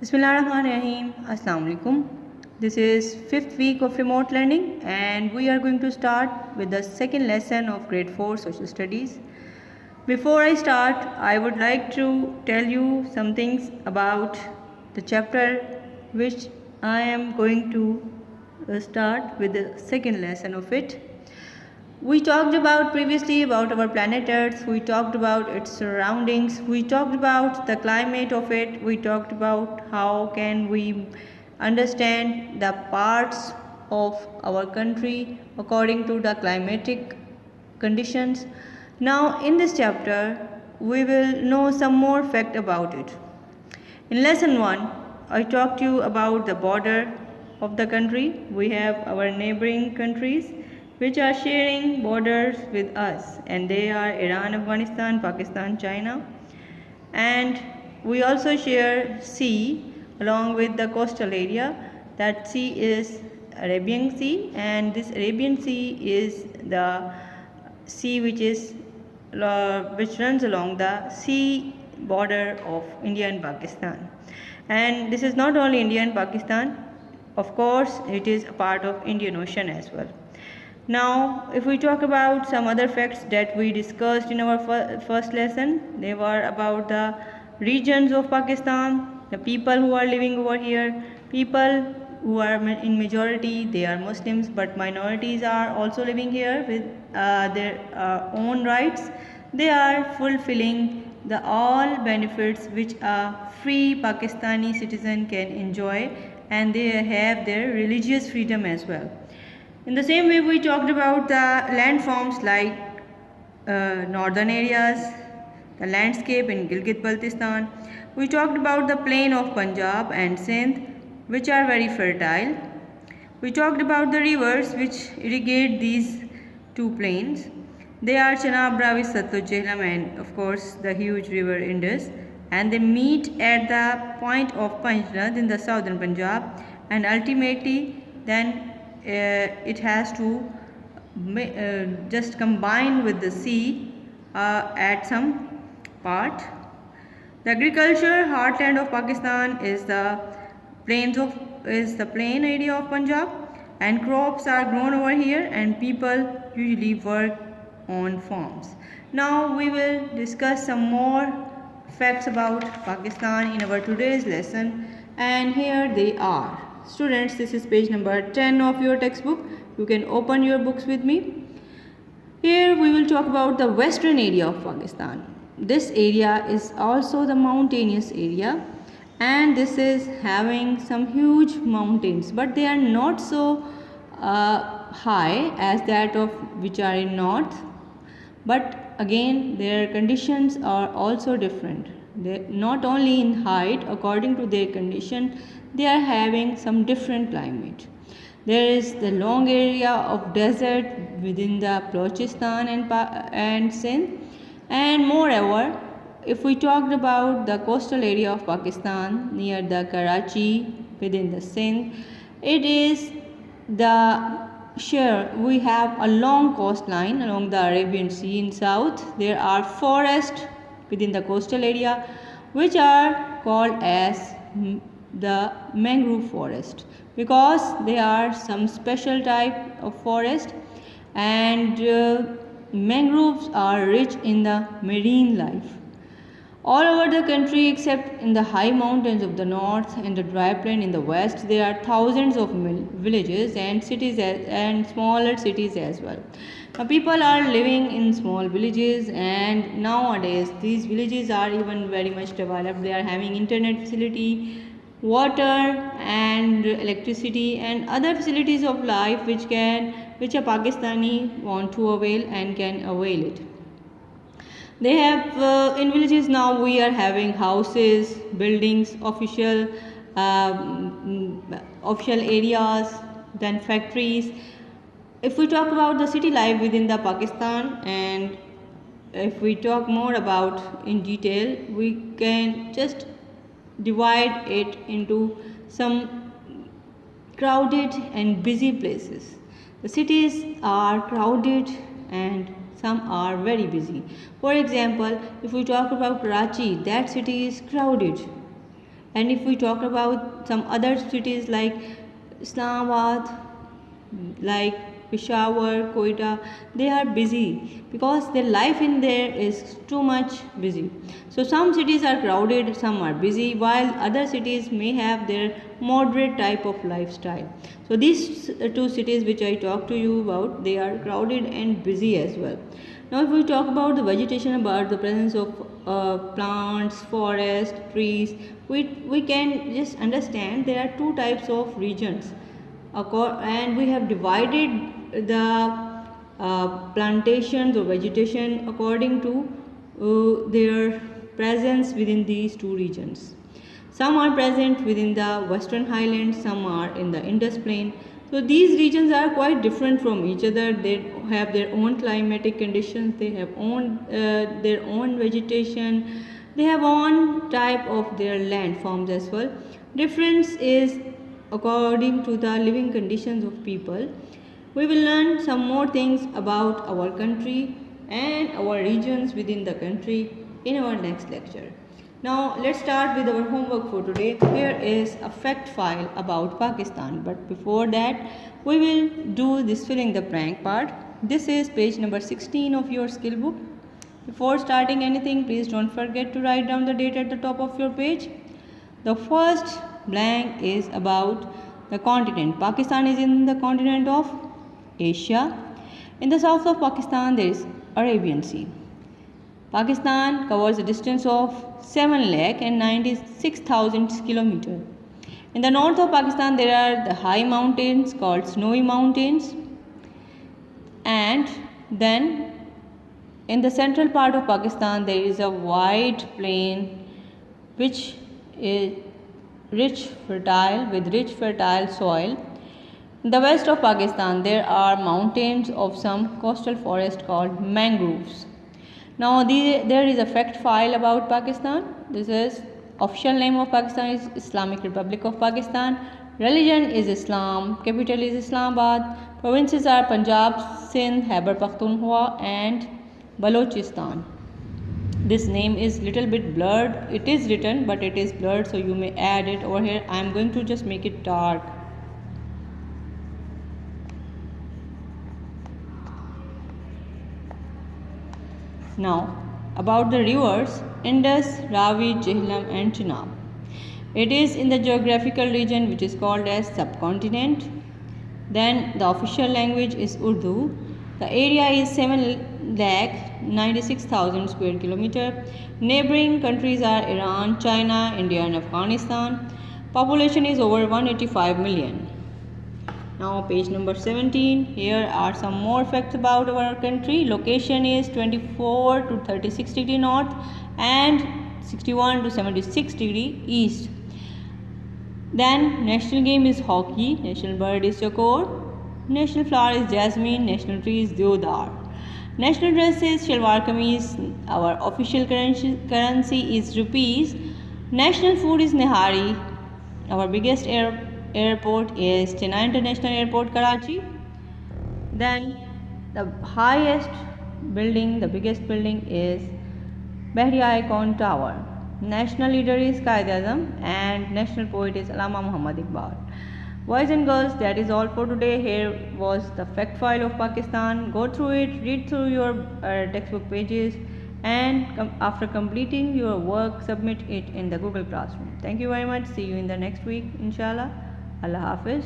Bismillahirrahmanirrahim. Assalamu alaikum. This is fifth week of remote learning and we are going to start with the second lesson of grade 4 social studies. Before I start, I would like to tell you some things about the chapter which I am going to start with the second lesson of it. We talked about previously about our planet Earth, we talked about its surroundings, we talked about the climate of it, we talked about how can we understand the parts of our country according to the climatic conditions. Now in this chapter, we will know some more fact about it. In lesson 1, I talked to you about the border of the country. We have our neighboring countries which are sharing borders with us, and they are Iran, Afghanistan, Pakistan, China. And we also share sea along with the coastal area. That sea is Arabian Sea, and this Arabian Sea is the sea which runs along the sea border of India and Pakistan. And this is not only India and Pakistan, of course it is a part of Indian Ocean as well. Now if we talk about some other facts that we discussed in our first lesson, they were about the regions of Pakistan, the people who are living over here, people who are in majority, they are Muslims, but minorities are also living here with their own rights. They are fulfilling the all benefits which a free Pakistani citizen can enjoy, and they have their religious freedom as well. In the same way, we talked about the landforms like northern areas, the landscape in Gilgit-Baltistan. We talked about the plain of Punjab and Sindh, which are very fertile. We talked about the rivers which irrigate these two plains. They are Chenab, Ravi, Satluj, Jhelum, and of course the huge river Indus. And they meet at the point of Panjnad in the southern Punjab, and ultimately then it has to just combine with the sea at some part. The agriculture heartland of Pakistan is the plain area of Punjab, and crops are grown over here, and people usually work on farms. Now we will discuss some more facts about Pakistan in our today's lesson, and here they are. Students, this is page number 10 of your textbook. You can open your books with me. Here we will talk about the western area of Pakistan. This area is also the mountainous area, and this is having some huge mountains, but they are not so high as that of which are in north. But again, their conditions are also different. They not only in height, according to their condition, they are having some different climate. There is the long area of desert within the Balochistan and Sindh, and moreover, if we talked about the coastal area of Pakistan near the Karachi within the Sindh, it is the we have a long coastline along the Arabian Sea in south. There are forests within the coastal area which are called as the mangrove forest, because they are some special type of forest, and mangroves are rich in the marine life. All over the country except in the high mountains of the north and the dry plain in the west, there are thousands of villages and cities and smaller cities as well. Now people are living in small villages, and nowadays these villages are even very much developed. They are having internet facility, water and electricity and other facilities of life which a Pakistani want to avail and can avail it. They have in villages now we are having houses, buildings, official areas, then factories. If we talk about the city life within the Pakistan, and if we talk more about in detail, we can just divide it into some crowded and busy places. The cities are crowded and some are very busy. For example, if we talk about Karachi, that city is crowded. And if we talk about some other cities like Islamabad, like Peshawar, Quetta, they are busy because their life in there is too much busy. So some cities are crowded, some are busy, while other cities may have their moderate type of lifestyle. So these two cities which I talked to you about, they are crowded and busy as well. Now if we talk about the vegetation, about the presence of plants, forest, trees, we can just understand there are two types of regions, and we have divided the plantations or vegetation according to their presence within these two regions. Some are present within the Western Highlands, some are in the Indus Plain. So these regions are quite different from each other. They have their own climatic conditions, they have their own vegetation, they have own type of their landforms as well. Difference is according to the living conditions of people. We will learn some more things about our country and our regions within the country in our next lecture. Now let's start with our homework for today. Here is a fact file about Pakistan, but before that we will do this filling the blank part. This is page number 16 of your skill book. Before starting anything, please don't forget to write down the date at the top of your page. The first blank is about the continent. Pakistan is in the continent of Asia. In the south of Pakistan there is Arabian Sea. Pakistan covers a distance of 7,96,000 kilometers. In the north of Pakistan there are the high mountains called snowy mountains, and then in the central part of Pakistan there is a wide plain which is rich fertile soil. In the west of Pakistan there are mountains of some coastal forest called mangroves. Now there is a fact file about Pakistan. This is official name of Pakistan is Islamic Republic of Pakistan. Religion is Islam. Capital is Islamabad. Provinces are Punjab, Sindh, Khyber Pakhtunkhwa and Balochistan. This name is little bit blurred. It is written but it is blurred, so you may add it over here. I am going to just make it dark. Now about the rivers Indus, Ravi, Jhelum and Chenab. It is in the geographical region which is called as subcontinent. Then the official language is Urdu. The area is 7,96,000 square kilometer. Neighboring countries are Iran, China, India and Afghanistan. Population is over 185 million. Now page number 17. Here are some more facts about our country. Location is 24 to 36 degree north and 61 to 76 degree east. Then national game is hockey, national bird is chakor, national flower is jasmine, national tree is deodar. National dress is shalwar kameez. Our official currency is rupees. National food is nihari. Our biggest airport is Chennai International Airport, Karachi. Then the highest building, the biggest building is Bahria Icon Tower. National leader is Qaid-e-Azam and national poet is Allama Muhammad Iqbal. Boys and girls, that is all for today. Here was the fact file of Pakistan. Go through it, read through your textbook pages, and after completing your work, submit it in the Google Classroom. Thank you very much. See you in the next week, inshallah. Allah Hafiz.